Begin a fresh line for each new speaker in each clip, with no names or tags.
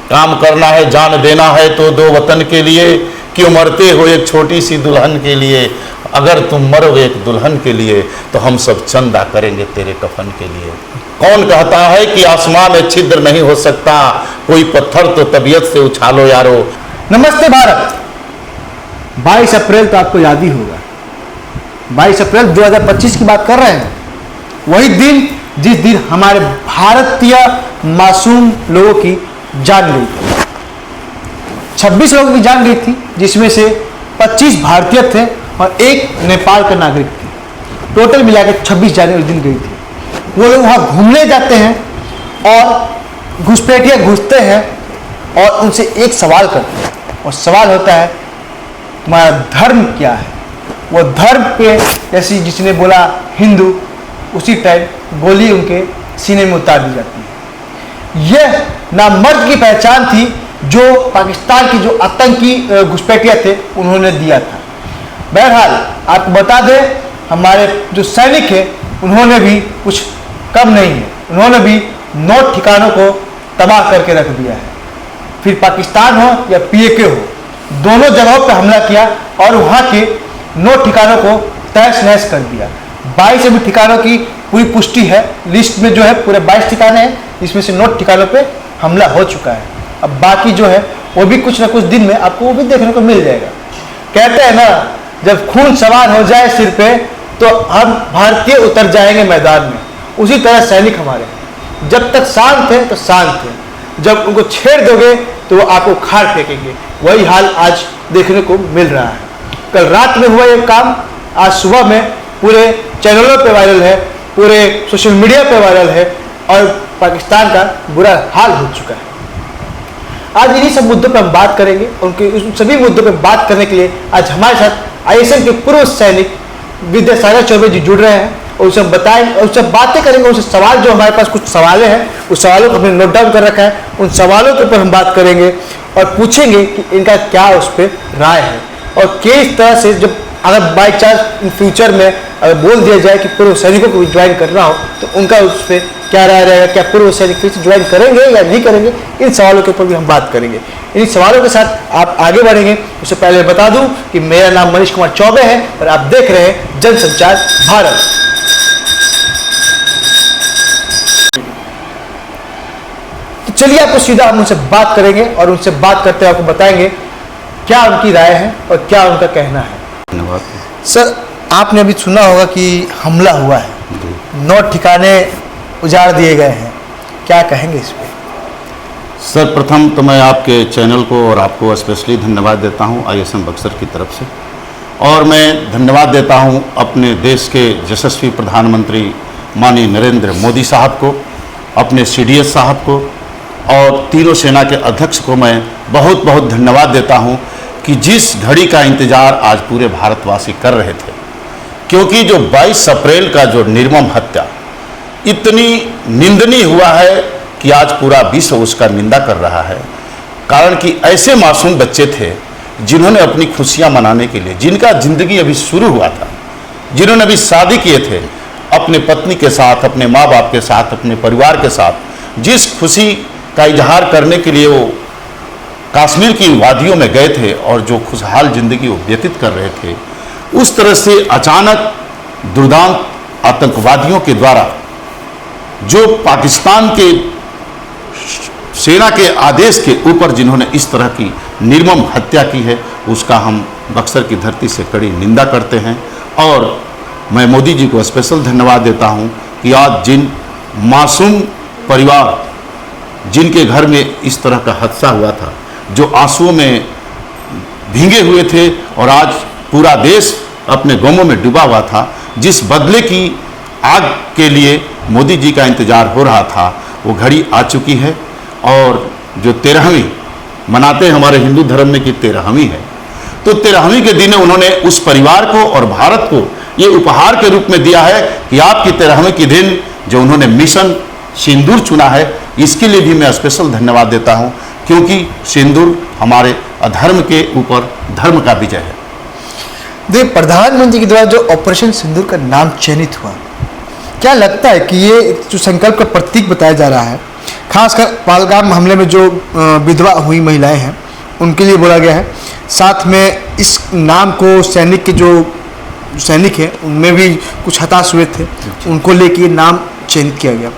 काम करना है, जान देना है तो दो वतन के लिए, क्यों मरते हो एक छोटी सी दुल्हन के लिए। अगर तुम मरो एक दुल्हन के लिए तो हम सब चंदा करेंगे तेरे कफन के लिए। कौन कहता है कि आसमां में छिद्र नहीं हो सकता, कोई पत्थर तो तबीयत से उछालो यारो।
नमस्ते भारत। 22 अप्रैल तो आपको याद ही होगा, 22 अप्रैल 2025 की बात कर रहे हैं। वही दिन जिस दिन हमारे भारतीय मासूम लोगों की जान गई थी। 26 लोगों की जान गई थी, जिसमें से 25 भारतीय थे और एक नेपाल का नागरिक थे। टोटल मिलाकर 26 जाने उस दिन गई थी। वो लोग वहाँ घूमने जाते हैं और घुसपैठिया घुसते हैं और उनसे एक सवाल करते हैं, और सवाल होता है तुम्हारा धर्म क्या है। वो धर्म पे जैसे जिसने बोला हिंदू, उसी टाइम गोली उनके सीने में उतार दी जाती है। यह नामर्द की पहचान थी जो पाकिस्तान के जो आतंकी घुसपैठिया थे उन्होंने दिया था। बहरहाल आपको बता दें, हमारे जो सैनिक है उन्होंने भी कुछ कम नहीं है, उन्होंने भी 9 ठिकानों को तबाह करके रख दिया है। फिर पाकिस्तान हो या PAK हो, दोनों जगहों पर हमला किया और वहाँ के 9 ठिकानों को तहस नहस कर दिया। 22 अभी ठिकानों की पूरी पुष्टि है, लिस्ट में जो है पूरे 22 ठिकाने हैं, इसमें से 9 ठिकानों पे हमला हो चुका है। अब बाकी जो है वो भी कुछ ना कुछ दिन में आपको वो भी देखने को मिल जाएगा। कहते हैं ना, जब खून सवार हो जाए सिर पे तो हम भारतीय उतर जाएंगे मैदान में। उसी तरह सैनिक हमारे जब तक शांत थे तो शांत थे, जब उनको छेड़ दोगे तो वो आपको खाड़ फेंकेंगे। वही हाल आज देखने को मिल रहा है। कल रात में हुआ ये काम आज सुबह में पूरे चैनलों पे वायरल है, पूरे सोशल मीडिया पे वायरल है और पाकिस्तान का बुरा हाल हो चुका है। आज इन्हीं सब मुद्दों पर हम बात करेंगे। उनके उन सभी मुद्दों पर बात करने के लिए आज हमारे साथ ISM के पूर्व सैनिक विद्यासागर चौबे जी जुड़ रहे हैं और उनसे बताएं, उससे बातें करेंगे। उनसे सवाल जो हमारे पास कुछ सवाल हैं, उस सवालों को हमने नोट डाउन कर रखा है, उन सवालों के ऊपर हम बात करेंगे और पूछेंगे कि इनका क्या उस पर राय है और किस तरह से जब अगर बाई चांस इन फ्यूचर में अगर बोल दिया जाए कि पूर्व सैनिकों को ज्वाइन करना हो तो उनका उस पर क्या राय रहेगा, क्या पूर्व सैनिक फिर से ज्वाइन करेंगे या नहीं करेंगे। इन सवालों के ऊपर भी हम बात करेंगे। इन सवालों के साथ आप आगे बढ़ेंगे। उससे पहले बता दूं कि मेरा नाम मनीष कुमार चौबे है और आप देख रहे हैं जनसंचार भारत। तो चलिए आपको सीधा हम उनसे बात करेंगे और उनसे बात करते हुए आपको बताएंगे क्या उनकी राय है और क्या उनका कहना है।
धन्यवाद
सर, आपने अभी सुना होगा कि हमला हुआ है, 9 ठिकाने उजाड़ दिए गए हैं, क्या कहेंगे इस पर?
सर्वप्रथम तो मैं आपके चैनल को और आपको स्पेशली धन्यवाद देता हूं ISM बक्सर की तरफ से, और मैं धन्यवाद देता हूं अपने देश के यशस्वी प्रधानमंत्री माननीय नरेंद्र मोदी साहब को, अपने CDS साहब को और तीनों सेना के अध्यक्ष को मैं बहुत बहुत धन्यवाद देता हूं कि जिस घड़ी का इंतज़ार आज पूरे भारतवासी कर रहे थे। क्योंकि जो 22 अप्रैल का जो निर्मम हत्या इतनी निंदनीय हुआ है कि आज पूरा विश्व उसका निंदा कर रहा है। कारण कि ऐसे मासूम बच्चे थे जिन्होंने अपनी खुशियां मनाने के लिए, जिनका ज़िंदगी अभी शुरू हुआ था, जिन्होंने अभी शादी किए थे अपने पत्नी के साथ, अपने माँ बाप के साथ, अपने परिवार के साथ, जिस खुशी का इजहार करने के लिए वो कश्मीर की वादियों में गए थे और जो खुशहाल ज़िंदगी वो व्यतीत कर रहे थे, उस तरह से अचानक दुर्दांत आतंकवादियों के द्वारा जो पाकिस्तान के सेना के आदेश के ऊपर जिन्होंने इस तरह की निर्मम हत्या की है, उसका हम बक्सर की धरती से कड़ी निंदा करते हैं। और मैं मोदी जी को स्पेशल धन्यवाद देता हूं कि आज जिन मासूम परिवार जिनके घर में इस तरह का हादसा हुआ था, जो आंसुओं में भीगे हुए थे और आज पूरा देश अपने गमों में डूबा हुआ था, जिस बदले की आग के लिए मोदी जी का इंतजार हो रहा था, वो घड़ी आ चुकी है। और जो 13वीं मनाते हैं हमारे हिंदू धर्म में कि 13वीं है, तो 13वीं के दिन उन्होंने उस परिवार को और भारत को ये उपहार के रूप में दिया है कि आपकी 13वीं के दिन जो उन्होंने मिशन सिंदूर चुना है, इसके लिए भी मैं स्पेशल धन्यवाद देता हूँ, क्योंकि सिंदूर हमारे अधर्म के ऊपर धर्म का विजय है।
देखिए, प्रधानमंत्री के द्वारा जो ऑपरेशन सिंदूर का नाम चयनित हुआ, क्या लगता है कि ये जो संकल्प का प्रतीक बताया जा रहा है, खासकर पहलगाम हमले में जो विधवा हुई महिलाएं हैं उनके लिए बोला गया है। साथ में इस नाम को सैनिक के जो सैनिक हैं उनमें भी कुछ हताश हुए थे, उनको लेके ये नाम चयनित किया गया।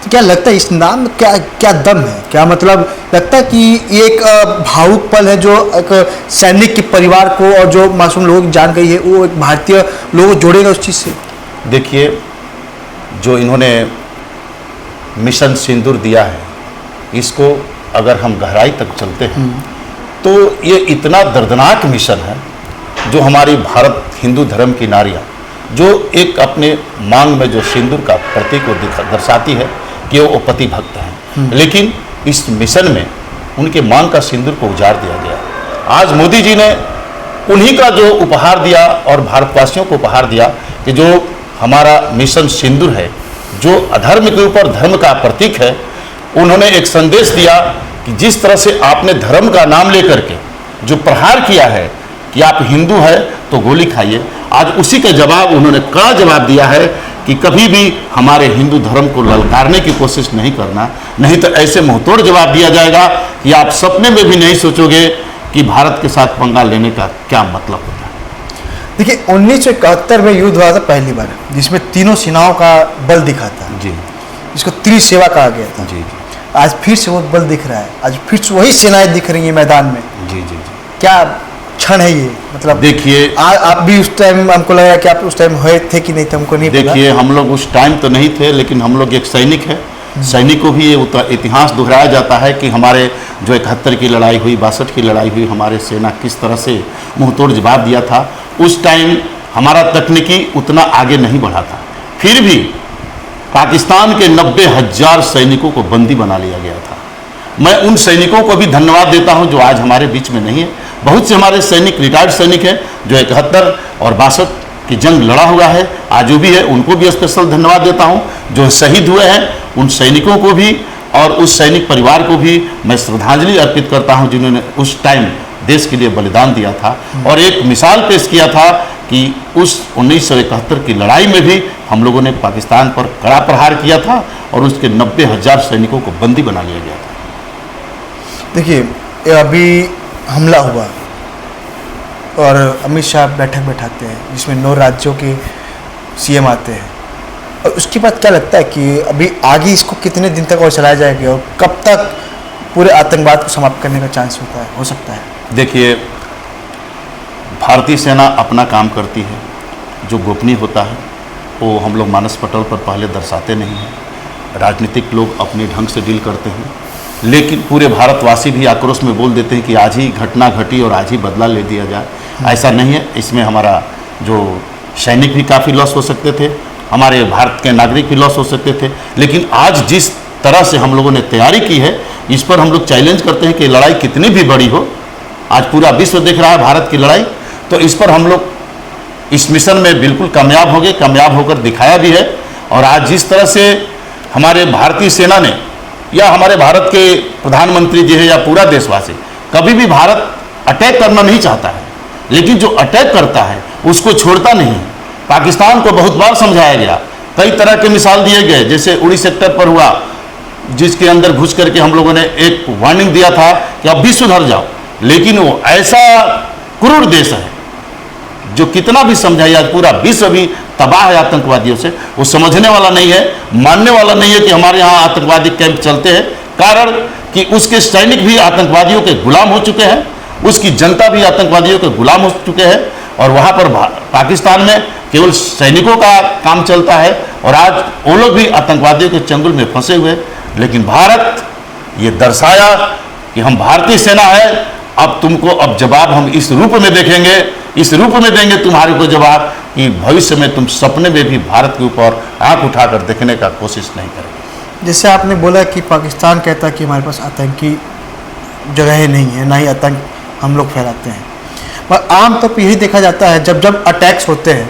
तो क्या लगता है इस नाम में क्या क्या दम है, क्या मतलब लगता है कि ये एक भावुक पल है जो एक सैनिक के परिवार को और जो मासूम लोगों की जान गई है वो एक भारतीय लोगों को जोड़ेगा उस चीज़ से?
देखिए, जो इन्होंने मिशन सिंदूर दिया है, इसको अगर हम गहराई तक चलते हैं तो ये इतना दर्दनाक मिशन है जो हमारी भारत हिंदू धर्म की नारियाँ जो एक अपने मांग में जो सिंदूर का प्रतीक को दर्शाती है कि वो पति भक्त हैं, लेकिन इस मिशन में उनके मांग का सिंदूर को उजाड़ दिया गया। आज मोदी जी ने उन्हीं का जो उपहार दिया और भारतवासियों को उपहार दिया कि जो हमारा मिशन सिंदूर है, जो अधर्म के ऊपर धर्म का प्रतीक है, उन्होंने एक संदेश दिया कि जिस तरह से आपने धर्म का नाम लेकर के जो प्रहार किया है कि आप हिंदू हैं तो गोली खाइए, आज उसी का जवाब उन्होंने कड़ा जवाब दिया है कि कभी भी हमारे हिंदू धर्म को ललकारने की कोशिश नहीं करना, नहीं तो ऐसे मुंहतोड़ जवाब दिया जाएगा कि आप सपने में भी नहीं सोचोगे कि भारत के साथ पंगा लेने का क्या मतलब होता है।
देखिए 1971 में युद्ध हुआ था पहली बार, जिसमें तीनों सेनाओं का बल दिखा था,
जी,
जिसको त्रिसेवा कहा गया था।
जी,
आज फिर से वो बल दिख रहा है, आज फिर से वही सेनाएं दिख रही हैं मैदान में।
जी, जी,
क्या क्षण है ये, मतलब
देखिए
आप भी उस टाइम, हमको लगा कि आप उस टाइम हुए थे कि नहीं थे, हमको नहीं पता।
देखिए, हम लोग उस टाइम तो नहीं थे, लेकिन हम लोग एक सैनिक है। सैनिक को भी ये इतिहास दोहराया जाता है कि हमारे जो 71 की लड़ाई हुई, 62 की लड़ाई हुई, हमारे सेना किस तरह से मुंहतोड़ जवाब दिया था। उस टाइम हमारा तकनीकी उतना आगे नहीं बढ़ा था, फिर भी पाकिस्तान के 90,000 सैनिकों को बंदी बना लिया गया था। मैं उन सैनिकों को भी धन्यवाद देता हूं जो आज हमारे बीच में नहीं है। बहुत से हमारे सैनिक रिटायर्ड सैनिक हैं जो 71 और 62 की जंग लड़ा हुआ है, आज जो भी है उनको भी स्पेशल धन्यवाद देता हूं। जो शहीद हुए हैं उन सैनिकों को भी और उस सैनिक परिवार को भी मैं श्रद्धांजलि अर्पित करता हूं जिन्होंने उस टाइम देश के लिए बलिदान दिया था और एक मिसाल पेश किया था कि उस 1971 की लड़ाई में भी हम लोगों ने पाकिस्तान पर कड़ा प्रहार किया था और उसके 90,000 सैनिकों को बंदी बना लिया गया था।
देखिए अभी हमला हुआ और अमित शाह बैठक बैठाते हैं जिसमें 9 राज्यों के सीएम आते हैं, और उसके बाद क्या लगता है कि अभी आगे इसको कितने दिन तक और चलाया जाएगा और कब तक पूरे आतंकवाद को समाप्त करने का चांस हो सकता है?
देखिए, भारतीय सेना अपना काम करती है, जो गोपनीय होता है वो हम लोग मानस पटल पर पहले दर्शाते नहीं हैं। राजनीतिक लोग अपने ढंग से डील करते हैं, लेकिन पूरे भारतवासी भी आक्रोश में बोल देते हैं कि आज ही घटना घटी और आज ही बदला ले दिया जाए। ऐसा नहीं है, इसमें हमारा जो सैनिक भी काफ़ी लॉस हो सकते थे, हमारे भारत के नागरिक भी लॉस हो सकते थे, लेकिन आज जिस तरह से हम लोगों ने तैयारी की है इस पर हम लोग चैलेंज करते हैं कि लड़ाई कितनी भी बड़ी हो, आज पूरा विश्व देख रहा है भारत की लड़ाई, तो इस पर हम लोग इस मिशन में बिल्कुल कामयाब हो गए, कामयाब होकर दिखाया भी है। और आज जिस तरह से हमारे भारतीय सेना ने या हमारे भारत के प्रधानमंत्री जी है या पूरा देशवासी कभी भी भारत अटैक करना नहीं चाहता है, लेकिन जो अटैक करता है उसको छोड़ता नहीं है। पाकिस्तान को बहुत बार समझाया गया, कई तरह के मिसाल दिए गए, जैसे उड़ी सेक्टर पर हुआ जिसके अंदर घुस करके हम लोगों ने एक वार्निंग दिया था कि अब भी सुधर जाओ, लेकिन वो ऐसा क्रूर देश है जो कितना भी समझाइए, आज पूरा विश्व भी तबाह है आतंकवादियों से। वो समझने वाला नहीं है, मानने वाला नहीं है कि हमारे यहाँ आतंकवादी कैंप चलते हैं, कारण कि उसके सैनिक भी आतंकवादियों के गुलाम हो चुके हैं, उसकी जनता भी आतंकवादियों के गुलाम हो चुके हैं, और वहाँ पर पाकिस्तान में केवल सैनिकों का काम चलता है और आज वो लोग भी आतंकवादियों के चंगुल में फंसे हुए। लेकिन भारत ये दर्शाया कि हम भारतीय सेना है, अब तुमको अब जवाब हम इस रूप में देखेंगे, इस रूप में देंगे तुम्हारे को जवाब कि भविष्य में तुम सपने में भी भारत के ऊपर आंख उठाकर देखने का कोशिश नहीं करेंगे।
जैसे आपने बोला कि पाकिस्तान कहता है कि हमारे पास आतंकी जगह नहीं है, ना ही आतंक हम लोग फैलाते हैं, पर आमतौर पर यही देखा जाता है जब जब अटैक्स होते हैं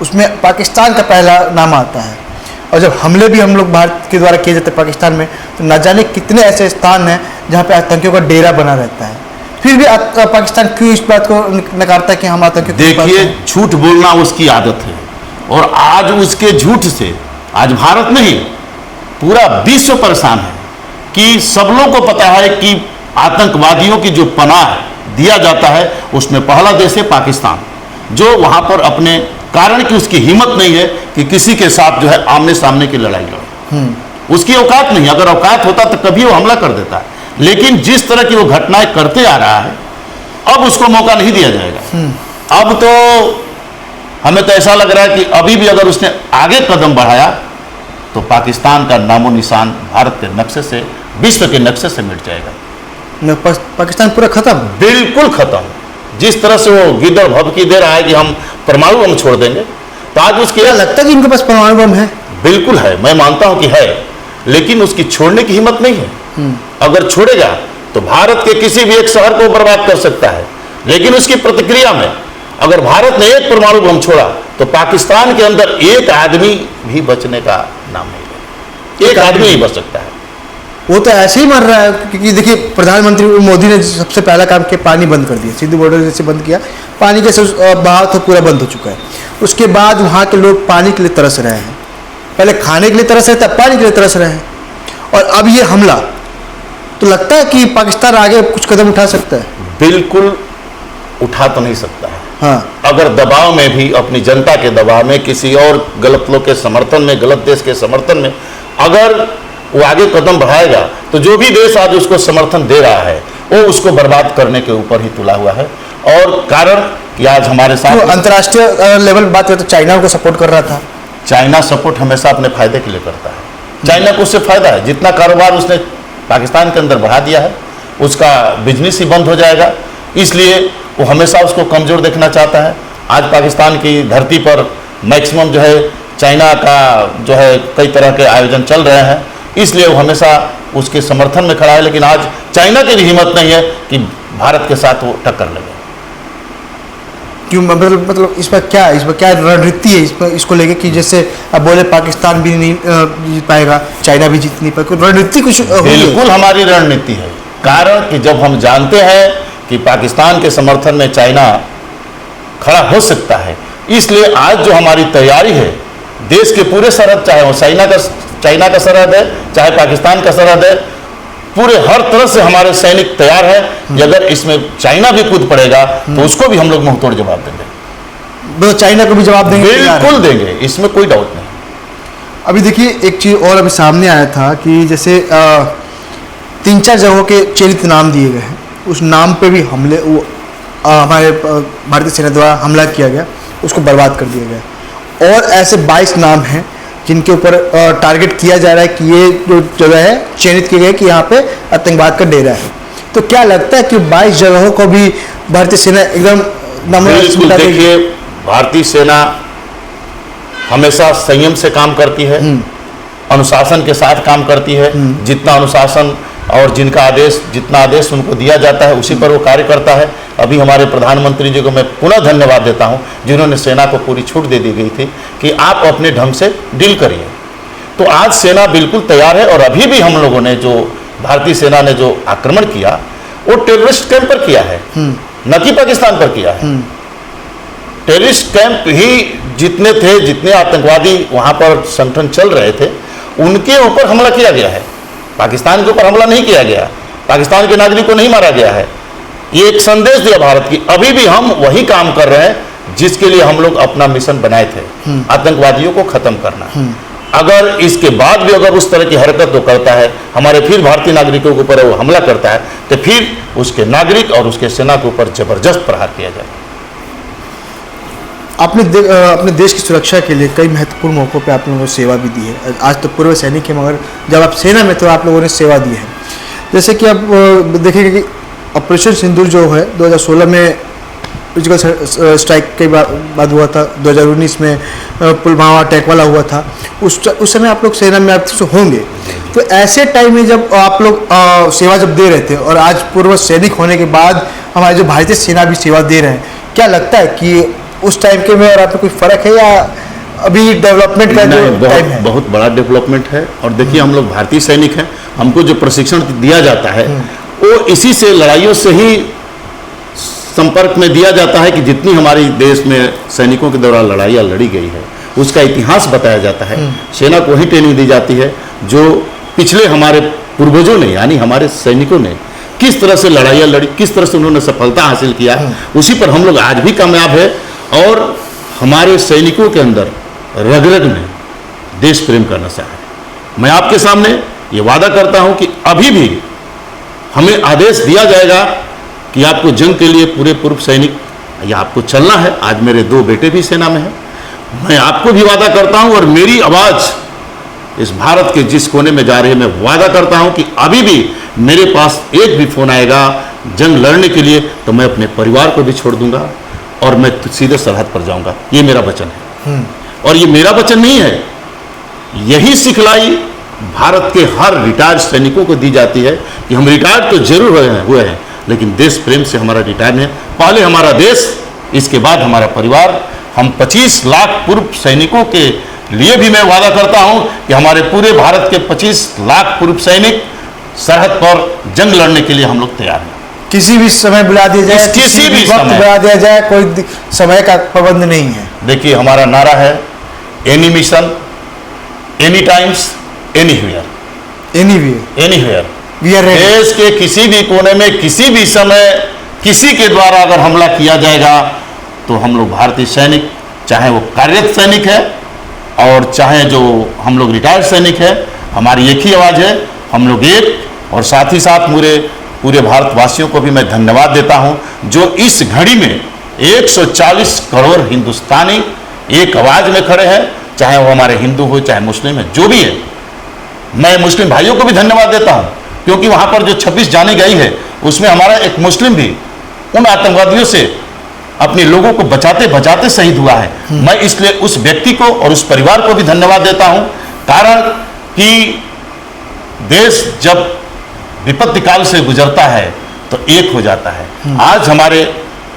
उसमें पाकिस्तान का पहला नाम आता है, और जब हमले भी हम लोग भारत के द्वारा किए जाते हैं पाकिस्तान में, तो न जाने कितने ऐसे स्थान हैं जहाँ पे आतंकियों का डेरा बना रहता है। फिर भी पाकिस्तान क्यों इस बात को नकारता है कि हम आतंकियों?
देखिए, झूठ बोलना उसकी आदत है, और आज उसके झूठ से आज भारत नहीं पूरा विश्व परेशान है। कि सब लोगों को पता है कि आतंकवादियों की जो पनाह दिया जाता है उसमें पहला देश है पाकिस्तान, जो वहां पर अपने कारण कि उसकी हिम्मत नहीं है कि किसी के साथ जो है आमने सामने की लड़ाई लड़े, उसकी औकात नहीं। अगर औकात होता तो कभी वो हमला कर देता है, लेकिन जिस तरह की वो घटनाएं करते आ रहा है अब उसको मौका नहीं दिया जाएगा। अब तो हमें तो ऐसा लग रहा है कि अभी भी अगर उसने आगे कदम बढ़ाया तो पाकिस्तान का नामो निशान भारत के नक्शे से, विश्व के नक्शे से मिट जाएगा।
पाकिस्तान पूरा खत्म,
बिल्कुल खत्म। जिस तरह से वो गिद्दड़ भभकी दे रहा है कि हम परमाणु बम छोड़ देंगे, तो आज उसकी
क्या लगता है कि इनके पास परमाणु बम है?
बिल्कुल है, मैं मानता हूं कि है, लेकिन उसकी छोड़ने की हिम्मत नहीं है। अगर छोड़ेगा तो भारत के किसी भी एक शहर को बर्बाद कर सकता है, लेकिन उसकी प्रतिक्रिया में अगर भारत ने एक परमाणु बम छोड़ा तो पाकिस्तान के अंदर एक आदमी भी बचने का नाम नहीं है, एक आदमी नहीं बच सकता है।
वो तो ऐसे ही मर रहा है, क्योंकि देखिए प्रधानमंत्री मोदी ने सबसे पहला काम किया, पानी बंद कर दिया, सिंधु बॉर्डर जैसे बंद किया, पानी के बहाव तो पूरा बंद हो चुका है। उसके बाद वहाँ के लोग पानी के लिए तरस रहे हैं, पहले खाने के लिए तरस रहे थे, पानी के लिए तरस रहे हैं, और अब ये हमला, तो लगता है कि पाकिस्तान आगे कुछ कदम उठा सकता है?
बिल्कुल उठा तो नहीं सकता है।
हाँ,
अगर दबाव में भी, अपनी जनता के दबाव में, किसी और गलत लोग के समर्थन में, गलत देश के समर्थन में अगर वो आगे कदम बढ़ाएगा तो जो भी देश आज उसको समर्थन दे रहा है वो उसको बर्बाद करने के ऊपर ही तुला हुआ है। और कारण कि आज हमारे साथ
तो अंतर्राष्ट्रीय लेवल बात करें तो चाइना को सपोर्ट कर रहा था।
चाइना सपोर्ट हमेशा अपने फायदे के लिए करता है। चाइना को उससे फायदा है, जितना कारोबार उसने पाकिस्तान के अंदर बढ़ा दिया है उसका बिजनेस ही बंद हो जाएगा, इसलिए वो हमेशा उसको कमजोर देखना चाहता है। आज पाकिस्तान की धरती पर मैक्सिमम जो है चाइना का जो है कई तरह के आयोजन चल रहे हैं, इसलिए वो हमेशा उसके समर्थन में खड़ा है। लेकिन आज चाइना की भी हिम्मत नहीं है कि भारत के साथ वो टक्कर लगे।
क्यों? मतलब इस पर क्या रणनीति है इसको लेके कि जैसे अब बोले पाकिस्तान भी नहीं जीत पाएगा, चाइना भी जीत नहीं पाएगा, रणनीति कुछ?
बिल्कुल हमारी रणनीति है। कारण कि जब हम जानते हैं कि पाकिस्तान के समर्थन में चाइना खड़ा हो सकता है, इसलिए आज जो हमारी तैयारी है देश के पूरे सरहद, चाहे वो चाइना का सरहद है, चाहे पाकिस्तान का सरहद है, पूरे हर तरह से हमारे सैनिक तैयार है कि अगर इसमें चाइना भी कूद पड़ेगा तो उसको भी हम लोग मुंहतोड़ जवाब देंगे।
चाइना को भी जवाब देंगे?
बिल्कुल देंगे, इसमें कोई डाउट नहीं।
अभी देखिए एक चीज़ और अभी सामने आया था कि जैसे 3-4 जगहों के चयनित नाम दिए गए हैं, उस नाम पे भी हमले हमारे भारतीय सेना द्वारा हमला किया गया, उसको बर्बाद कर दिया गया। और ऐसे 22 नाम हैं जिनके ऊपर टारगेट किया जा रहा है कि ये जो जगह है चयनित किए गए कि यहाँ पे आतंकवाद का डेरा है। तो क्या लगता है कि 22 जगहों को भी भारतीय सेना एकदम
बिल्कुल, देखिए भारतीय सेना हमेशा संयम से काम करती है, अनुशासन के साथ काम करती है। जितना अनुशासन और जितना आदेश उनको दिया जाता है उसी पर वो कार्य करता है। अभी हमारे प्रधानमंत्री जी को मैं पुनः धन्यवाद देता हूं, जिन्होंने सेना को पूरी छूट दे दी गई थी कि आप अपने ढंग से डील करिए। तो आज सेना बिल्कुल तैयार है। और अभी भी हम लोगों ने जो भारतीय सेना ने जो आक्रमण किया वो टेररिस्ट कैंप पर किया है, न कि पाकिस्तान पर किया है। टेररिस्ट कैंप ही जितने थे, जितने आतंकवादी वहां पर संगठन चल रहे थे, उनके ऊपर हमला किया गया है। पाकिस्तान के ऊपर हमला नहीं किया गया, पाकिस्तान के नागरिक को नहीं मारा गया है। ये एक संदेश दिया भारत की, अभी भी हम वही काम कर रहे हैं जिसके लिए हम लोग अपना मिशन बनाए थे, आतंकवादियों को खत्म करना। अगर इसके बाद भी अगर उस तरह की हरकत वो करता है, हमारे फिर भारतीय नागरिकों के ऊपर वो हमला करता है, तो फिर उसके नागरिक और उसके सेना के ऊपर जबरदस्त प्रहार किया जाए।
आपने अपने देश की सुरक्षा के लिए कई महत्वपूर्ण मौक़ों पे आप लोगों को सेवा भी दी है। आज तो पूर्व सैनिक हैं, मगर जब आप सेना में तो आप लोगों ने सेवा दी है। जैसे कि आप देखेंगे कि ऑपरेशन सिंदूर जो है 2016 में फिजिकल स्ट्राइक के बाद हुआ था, 2019 में पुलवामा अटैक वाला हुआ था, उस समय आप लोग सेना में आप होंगे। तो ऐसे टाइम में जब आप लोग सेवा जब दे रहे थे और आज पूर्व सैनिक होने के बाद हमारे जो भारतीय सेना भी सेवा दे रहे हैं, क्या लगता है कि उस टाइम के में और आप में कोई फ़र्क है या अभी डेवलपमेंट का जो टाइम है?
बहुत बड़ा डेवलपमेंट है। और देखिए हम लोग भारतीय सैनिक हैं, हमको जो प्रशिक्षण दिया जाता है वो इसी से, लड़ाइयों से ही संपर्क में दिया जाता है कि जितनी हमारी देश में सैनिकों के द्वारा लड़ाइयाँ लड़ी गई है उसका इतिहास बताया जाता है। सेना को ही ट्रेनिंग दी जाती है जो पिछले हमारे पूर्वजों ने यानी हमारे सैनिकों ने किस तरह से लड़ाइयाँ लड़ी, किस तरह से उन्होंने सफलता हासिल किया, उसी पर हम लोग आज भी कामयाब है। और हमारे सैनिकों के अंदर रग रग में देश प्रेम का नशा है। मैं आपके सामने ये वादा करता हूं कि अभी भी हमें आदेश दिया जाएगा कि आपको जंग के लिए पूरे पूर्व सैनिक या आपको चलना है। आज मेरे 2 बेटे भी सेना में हैं। मैं आपको भी वादा करता हूं और मेरी आवाज़ इस भारत के जिस कोने में जा रही है, मैं वादा करता हूं कि अभी भी मेरे पास एक भी फोन आएगा जंग लड़ने के लिए तो मैं अपने परिवार को भी छोड़ दूंगा और मैं सीधे सरहद पर जाऊंगा। ये मेरा वचन है। और ये मेरा वचन नहीं है, यही सिखलाई भारत के हर रिटायर्ड सैनिकों को दी जाती है कि हम रिटायर्ड तो जरूर हुए हैं लेकिन देश प्रेम से हमारा रिटायर नहीं है। पहले हमारा देश, इसके बाद हमारा परिवार। हम 25 लाख पूर्व सैनिकों के लिए भी मैं वादा करता हूं कि हमारे पूरे भारत के 25 लाख पूर्व सैनिक सरहद पर जंग लड़ने के लिए हम लोग तैयार हैं।
किसी भी समय बुला दिया जाए,
किसी भी
वक्त
समय
बुला दिया जाए, कोई समय का पाबंद नहीं है।
देखिए हमारा नारा है any mission, any times, anywhere. Anywhere
we are ready.
देश के किसी भी कोने में किसी भी समय किसी के द्वारा अगर हमला किया जाएगा तो हम लोग भारतीय सैनिक, चाहे वो कार्यरत सैनिक है और चाहे जो हम लोग रिटायर्ड सैनिक है, हमारी एक ही आवाज़ है, हम लोग एक। और साथ ही साथ पूरे भारतवासियों को भी मैं धन्यवाद देता हूं जो इस घड़ी में 140 करोड़ हिंदुस्तानी एक आवाज़ में खड़े हैं, चाहे वो हमारे हिंदू हो चाहे मुस्लिम है, जो भी है। मैं मुस्लिम भाइयों को भी धन्यवाद देता हूं क्योंकि वहां पर जो 26 जाने गई है उसमें हमारा एक मुस्लिम भी उन आतंकवादियों से अपने लोगों को बचाते बचाते शहीद हुआ है। मैं इसलिए उस व्यक्ति को और उस परिवार को भी धन्यवाद देता हूं, कारण कि देश जब विपत्ति काल से गुजरता है तो एक हो जाता है। आज हमारे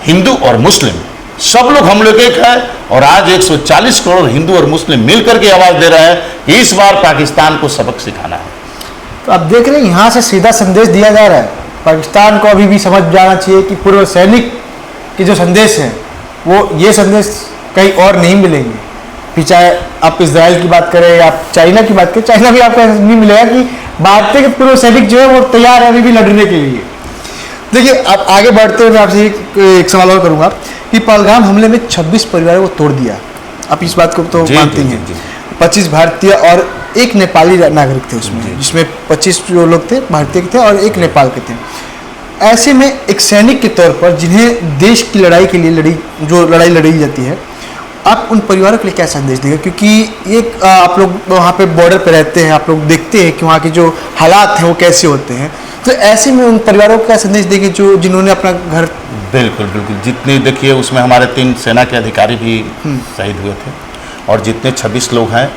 हिंदू और मुस्लिम सब लोग हम लोग एक है और आज 140 करोड़ हिंदू और मुस्लिम मिलकर के आवाज दे रहे हैं कि इस बार पाकिस्तान को सबक सिखाना है।
तो आप देख रहे हैं यहाँ से सीधा संदेश दिया जा रहा है। पाकिस्तान को अभी भी समझ जाना चाहिए कि पूर्व सैनिक के जो संदेश हैं वो ये संदेश कहीं और नहीं मिलेंगे। फिर चाहे आप इजराइल की बात करें या आप चाइना की बात करें, चाइना भी आपको नहीं मिलेगा कि भारतीय के पूर्व सैनिक जो है वो तैयार है अभी भी लड़ने के लिए। देखिए आप आगे बढ़ते हुए मैं आपसे एक सवाल और करूँगा कि पहलगाम हमले में 26 परिवारों को तोड़ दिया, आप इस बात को तो मानते हैं। 25 भारतीय और एक नेपाली नागरिक थे उसमें, जिसमें 25 जो लोग थे भारतीय के थे और एक नेपाल के थे। ऐसे में एक सैनिक के तौर पर जिन्हें देश की लड़ाई के लिए लड़ाई लड़ी जाती है, आप उन परिवारों के लिए क्या संदेश देंगे? क्योंकि ये आप लोग वहाँ पे बॉर्डर पे रहते हैं, आप लोग देखते हैं कि वहाँ के जो हालात हैं वो कैसे होते हैं, तो ऐसे में उन परिवारों को क्या संदेश देंगे जिन्होंने अपना घर।
बिल्कुल बिल्कुल, जितनी देखिए उसमें हमारे 3 सेना के अधिकारी भी शहीद हुए थे और जितने 26 लोग हैं,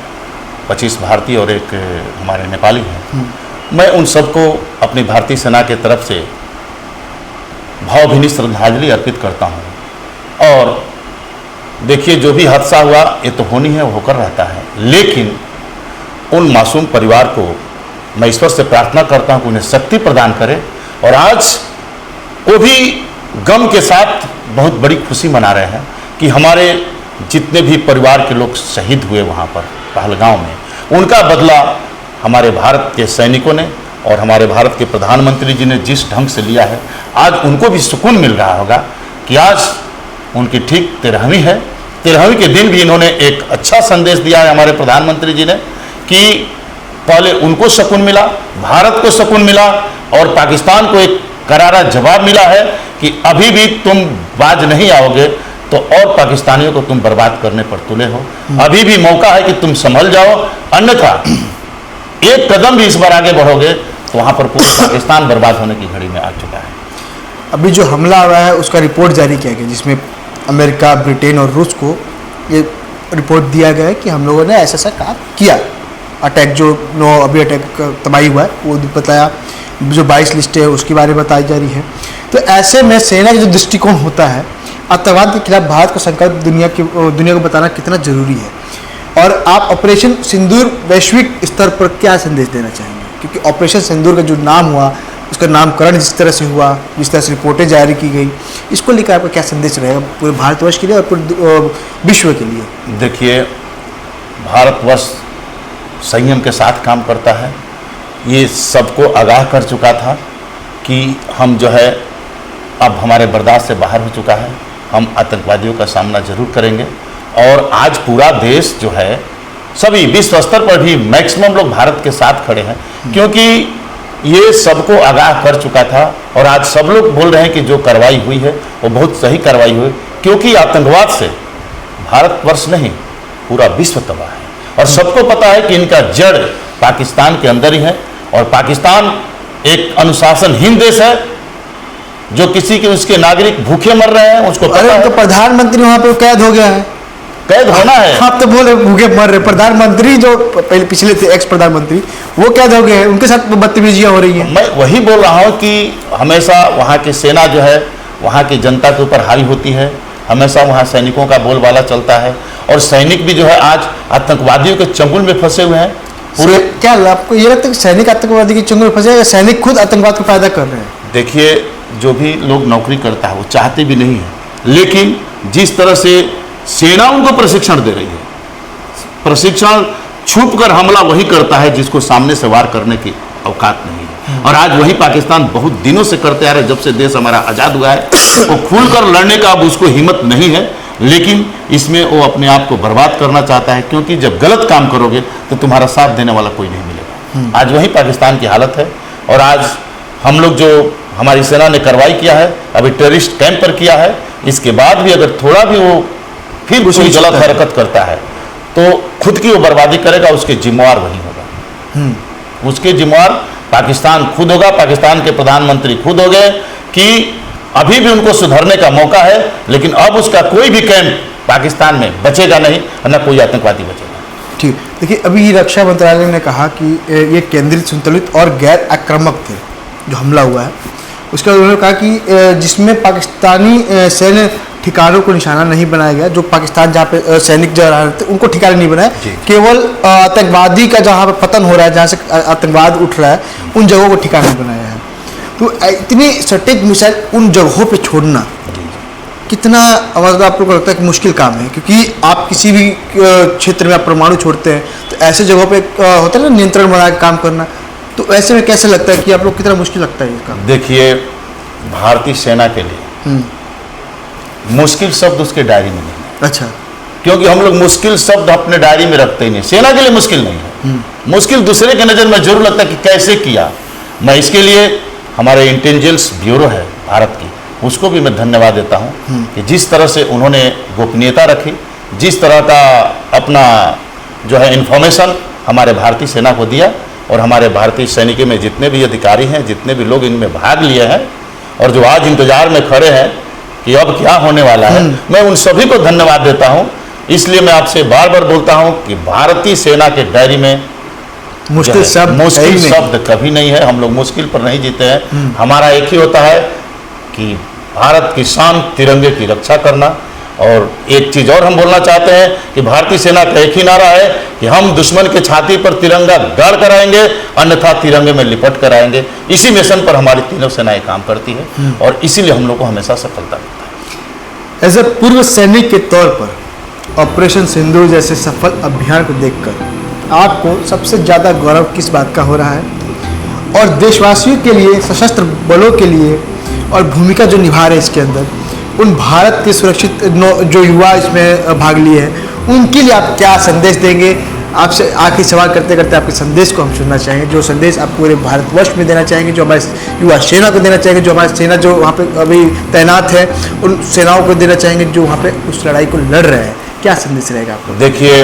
25 भारतीय और एक हमारे नेपाली हैं, मैं उन सबको अपनी भारतीय सेना के तरफ से भावभीनी श्रद्धांजलि अर्पित करता हूँ। और देखिए जो भी हादसा हुआ ये तो होनी है, होकर रहता है, लेकिन उन मासूम परिवार को मैं ईश्वर से प्रार्थना करता हूँ कि उन्हें शक्ति प्रदान करे और आज वो भी गम के साथ बहुत बड़ी खुशी मना रहे हैं कि हमारे जितने भी परिवार के लोग शहीद हुए वहाँ पर पहलगाम में, उनका बदला हमारे भारत के सैनिकों ने और हमारे भारत के प्रधानमंत्री जी ने जिस ढंग से लिया है, आज उनको भी सुकून मिल रहा होगा कि आज उनकी ठीक 13वीं है। 13वीं के दिन भी इन्होंने एक अच्छा संदेश दिया है हमारे प्रधानमंत्री जी ने कि पहले उनको सुकून मिला, भारत को सुकून मिला और पाकिस्तान को एक करारा जवाब मिला है कि अभी भी तुम बाज नहीं आओगे तो और पाकिस्तानियों को तुम बर्बाद करने पर तुले हो। अभी भी मौका है कि तुम संभल जाओ, अन्यथा एक कदम भी इस बार आगे बढ़ोगे तो वहाँ पर पूरा पाकिस्तान बर्बाद होने की घड़ी में आ चुका है।
अभी जो हमला हुआ है उसका रिपोर्ट जारी किया गया, जिसमें अमेरिका, ब्रिटेन और रूस को ये रिपोर्ट दिया गया है कि हम लोगों ने ऐसा काम किया। अटैक जो अभी अटैक तबाही हुआ है वो बताया, जो 22 लिस्टें है उसके बारे में बताई जा रही है। तो ऐसे में सेना का जो दृष्टिकोण होता है, आतंकवाद के खिलाफ भारत को संकल्प दुनिया को बताना कितना जरूरी है। और आप ऑपरेशन सिंदूर वैश्विक स्तर पर क्या संदेश देना चाहेंगे? क्योंकि ऑपरेशन सिंदूर का जो नाम हुआ, उसका नामकरण जिस तरह से हुआ, जिस तरह से रिपोर्टें जारी की गई, इसको लेकर आपका क्या संदेश रहेगा पूरे भारतवर्ष के लिए और पूरे विश्व के लिए?
देखिए भारतवर्ष संयम के साथ काम करता है, ये सबको आगाह कर चुका था कि हम जो है अब हमारे बर्दाश्त से बाहर हो चुका है, हम आतंकवादियों का सामना जरूर करेंगे। और आज पूरा देश जो है, सभी विश्व स्तर पर भी मैक्सिमम लोग भारत के साथ खड़े हैं, क्योंकि ये सबको आगाह कर चुका था। और आज सब लोग बोल रहे हैं कि जो कार्रवाई हुई है वो बहुत सही कार्रवाई हुई, क्योंकि आतंकवाद से भारतवर्ष नहीं पूरा विश्व तबाह है। और सबको पता है कि इनका जड़ पाकिस्तान के अंदर ही है, और पाकिस्तान एक अनुशासनहीन देश है, जो किसी के उसके नागरिक भूखे मर रहे हैं उसको पता है।
तो प्रधानमंत्री वहां पे कैद हो गया है,
कैद होना है।
आप तो बोले भूखे मर रहे, प्रधानमंत्री जो पहले पिछले थे एक्स प्रधानमंत्री वो कैद हो गए हैं, उनके साथ बदतमीजियां हो रही हैं।
मैं वही बोल रहा हूँ कि हमेशा वहाँ की सेना जो है वहाँ की जनता के ऊपर हावी होती है, हमेशा वहाँ सैनिकों का बोलबाला चलता है, और सैनिक भी जो है आज आतंकवादियों के चंगुल में फंसे हुए हैं पूरे।
क्या आपको ये लगता है कि सैनिक आतंकवादी के चंगुल में फंसे हैं या सैनिक खुद आतंकवाद को पैदा कर रहे हैं?
देखिए, जो भी लोग नौकरी करता है वो चाहते भी नहीं है, लेकिन जिस तरह से सेना उनको प्रशिक्षण दे रही है, प्रशिक्षण छुपकर हमला वही करता है जिसको सामने से वार करने की औकात नहीं है। और आज वही पाकिस्तान बहुत दिनों से करते आ रहे, जब से देश हमारा आज़ाद हुआ है वो खुलकर लड़ने का अब उसको हिम्मत नहीं है, लेकिन इसमें वो अपने आप को बर्बाद करना चाहता है, क्योंकि जब गलत काम करोगे तो तुम्हारा साथ देने वाला कोई नहीं मिलेगा। आज वही पाकिस्तान की हालत है। और आज हम लोग जो हमारी सेना ने कार्रवाई किया है, अभी टेररिस्ट कैंप पर किया है, इसके बाद भी अगर थोड़ा भी वो फिर कोई गलत हरकत करता है तो खुद की वो बर्बादी करेगा, उसके जिम्मेवार वही होगा। उसके जिम्मेवार पाकिस्तान खुद होगा, पाकिस्तान के प्रधानमंत्री खुद हो गए कि अभी भी उनको सुधरने का मौका है, लेकिन अब उसका कोई भी कैंप पाकिस्तान में बचेगा नहीं, न कोई आतंकवादी बचेगा।
ठीक, देखिए अभी रक्षा मंत्रालय ने कहा कि ये केंद्रित, संतुलित और गैर आक्रामक थे जो हमला हुआ है। उसके बाद उन्होंने कहा कि जिसमें पाकिस्तानी सैन्य ठिकानों को निशाना नहीं बनाया गया, जो पाकिस्तान जहाँ पे सैनिक जो रहे थे उनको ठिकाने नहीं बनाए, केवल आतंकवादी का जहाँ पे पतन हो रहा है, जहाँ से आतंकवाद उठ रहा है, उन जगहों को ठिकाने बनाया है। तो इतनी सटीक मिसाइल उन जगहों पे छोड़ना कितना, मतलब आप लोग को लगता है कि मुश्किल काम है? क्योंकि आप किसी भी क्षेत्र में आप परमाणु छोड़ते हैं तो ऐसे जगहों पे होता है ना नियंत्रण बना के काम करना, तो ऐसे में कैसे लगता है कि आप लोग कितना मुश्किल लगता है ये काम?
देखिए, भारतीय सेना के लिए मुश्किल शब्द उसके डायरी में नहीं है।
अच्छा,
क्योंकि हम लोग मुश्किल शब्द अपने डायरी में रखते ही नहीं। सेना के लिए मुश्किल नहीं है, मुश्किल दूसरे के नज़र में जरूर लगता है कि कैसे किया। मैं इसके लिए हमारे इंटेलिजेंस ब्यूरो है भारत की, उसको भी मैं धन्यवाद देता हूँ कि जिस तरह से उन्होंने गोपनीयता रखी, जिस तरह का अपना जो है इन्फॉर्मेशन हमारे भारतीय सेना को दिया, और हमारे भारतीय सैनिकों में जितने भी अधिकारी हैं, जितने भी लोग इनमें भाग लिए हैं और जो आज इंतजार में खड़े हैं कि अब क्या होने वाला है, मैं उन सभी को धन्यवाद देता हूं। इसलिए मैं आपसे बार बार बोलता हूं कि भारतीय सेना के डायरी में मुश्किल शब्द कभी नहीं है। हम लोग मुश्किल पर नहीं जीते हैं। हमारा एक ही होता है कि भारत की शान तिरंगे की रक्षा करना। और एक चीज़ और हम बोलना चाहते हैं कि भारतीय सेना का एक ही नारा है कि हम दुश्मन के छाती पर तिरंगा गाड़ कर आएंगे, अन्यथा तिरंगे में लिपट कर आएंगे। इसी मिशन पर हमारी तीनों सेनाएं काम करती है और इसीलिए हम लोग को हमेशा सफलता मिलता है।
एज ए पूर्व सैनिक के तौर पर ऑपरेशन सिंदूर जैसे सफल अभियान को देखकर आपको सबसे ज़्यादा गौरव किस बात का हो रहा है, और देशवासियों के लिए, सशस्त्र बलों के लिए और भूमिका जो निभा रहे हैं इसके अंदर, उन भारत के सुरक्षित जो युवा इसमें भाग लिए हैं, उनके लिए आप क्या संदेश देंगे? आपसे आखिरी सवाल करते करते आपके संदेश को हम सुनना चाहेंगे, जो संदेश आप पूरे भारतवर्ष में देना चाहेंगे, जो हमारे युवा सेना को देना चाहेंगे, जो हमारी सेना जो वहाँ पे अभी तैनात है उन सेनाओं को देना चाहेंगे जो वहाँ पे उस लड़ाई को लड़ रहे हैं। क्या संदेश रहेगा आपको?
देखिए,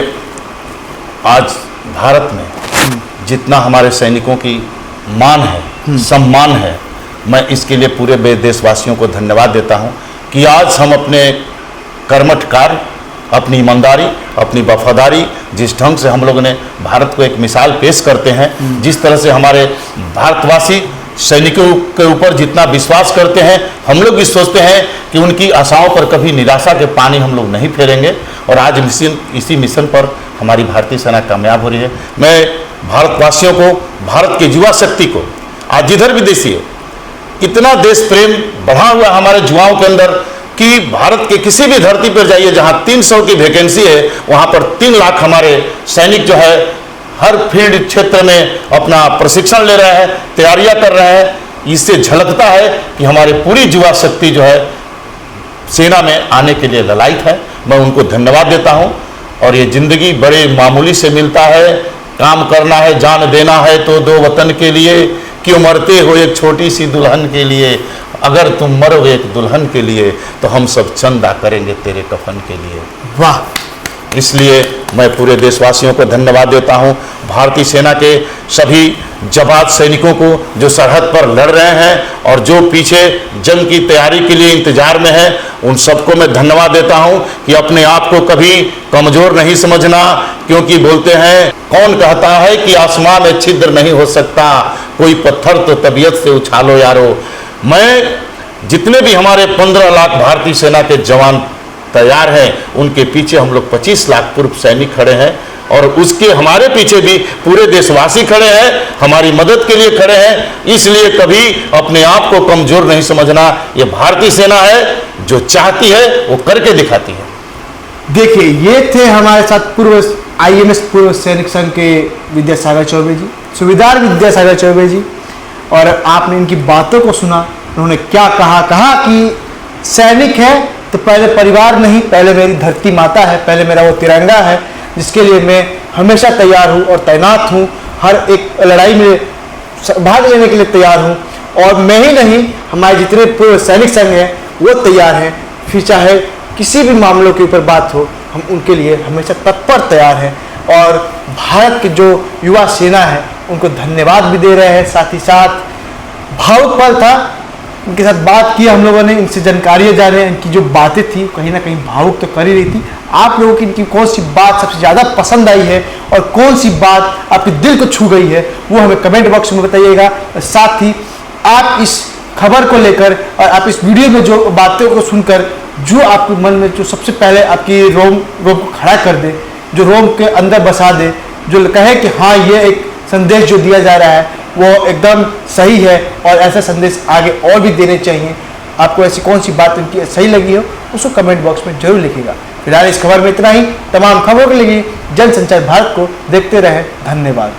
आज भारत में जितना हमारे सैनिकों की मान है, सम्मान है, मैं इसके लिए पूरे देशवासियों को धन्यवाद देता हूँ कि आज हम अपने कर्मठ कार्य, अपनी ईमानदारी, अपनी वफादारी, जिस ढंग से हम लोगों ने भारत को एक मिसाल पेश करते हैं, जिस तरह से हमारे भारतवासी सैनिकों के ऊपर जितना विश्वास करते हैं, हम लोग भी सोचते हैं कि उनकी आशाओं पर कभी निराशा के पानी हम लोग नहीं फेरेंगे। और आज इसी मिशन पर हमारी भारतीय सेना कामयाब हो रही है। मैं भारतवासियों को, भारत की युवा शक्ति को, आज जिधर भी देखिए इतना देश प्रेम बढ़ा हुआ हमारे युवाओं के अंदर कि भारत के किसी भी धरती पर जाइए जहां 300 की वैकेंसी है, वहां पर 3 लाख हमारे सैनिक जो है हर फील्ड क्षेत्र में अपना प्रशिक्षण ले रहे हैं, तैयारियां कर रहे हैं। इससे झलकता है कि हमारी पूरी युवा शक्ति जो है सेना में आने के लिए ललायत है। मैं उनको धन्यवाद देता हूं। और ये ज़िंदगी बड़े मामूली से मिलता है, काम करना है, जान देना है तो दो वतन के लिए, क्यों मरते हो एक छोटी सी दुल्हन के लिए, अगर तुम मरोगे एक दुल्हन के लिए तो हम सब चंदा करेंगे तेरे कफन के लिए।
वाह।
इसलिए मैं पूरे देशवासियों को धन्यवाद देता हूं, भारतीय सेना के सभी जाबाज सैनिकों को जो सरहद पर लड़ रहे हैं और जो पीछे जंग की तैयारी के लिए इंतजार में है, उन सबको मैं धन्यवाद देता हूं कि अपने आप को कभी कमजोर नहीं समझना। क्योंकि बोलते हैं, कौन कहता है कि आसमान में छिद्र नहीं हो सकता, कोई पत्थर तो तबीयत से उछालो यारो। मैं जितने भी हमारे 15 लाख भारतीय सेना के जवान तैयार हैं, उनके पीछे हम लोग 25 लाख पूर्व सैनिक खड़े हैं और उसके हमारे पीछे भी पूरे देशवासी खड़े हैं, हमारी मदद के लिए खड़े हैं। इसलिए कभी अपने आप को कमजोर नहीं समझना। ये भारतीय सेना है, जो चाहती है वो करके दिखाती है।
देखिए, ये थे हमारे साथ पूर्व IMS पूर्व सैनिक संघ के विद्यासागर चौबे जी, सूबेदार विद्यासागर चौबे जी। और आपने इनकी बातों को सुना, उन्होंने क्या कहा कि सैनिक है तो पहले परिवार नहीं, पहले मेरी धरती माता है, पहले मेरा वो तिरंगा है जिसके लिए मैं हमेशा तैयार हूँ और तैनात हूँ, हर एक लड़ाई में भाग लेने के लिए तैयार हूँ। और मैं ही नहीं, हमारे जितने पूर्व सैनिक संघ हैं वो तैयार हैं। फिर चाहे किसी भी मामलों के ऊपर बात हो, हम उनके लिए हमेशा तत्पर तैयार हैं। और भारत के जो युवा सेना है उनको धन्यवाद भी दे रहे हैं। साथ ही साथ भावुक पल था, इनके साथ बात की हम लोगों ने, इनसे जानकारियाँ जाने, इनकी जो बातें थी कहीं ना कहीं भावुक तो कर ही रही थी। आप लोगों की इनकी कौन सी बात सबसे ज़्यादा पसंद आई है और कौन सी बात आपके दिल को छू गई है, वो हमें कमेंट बॉक्स में बताइएगा। साथ ही आप इस खबर को लेकर और आप इस वीडियो में जो बातों को सुनकर जो आपके मन में जो सबसे पहले आपकी रोम को खड़ा कर दे, जो रोम के अंदर बसा दे, जो कहे कि हाँ, ये एक संदेश जो दिया जा रहा है वो एकदम सही है और ऐसा संदेश आगे और भी देने चाहिए। आपको ऐसी कौन सी बात उनकी सही लगी हो, उसको कमेंट बॉक्स में जरूर लिखिएगा। फिलहाल इस खबर में इतना ही। तमाम खबरों के लिए जनसंचार भारत को देखते रहें। धन्यवाद।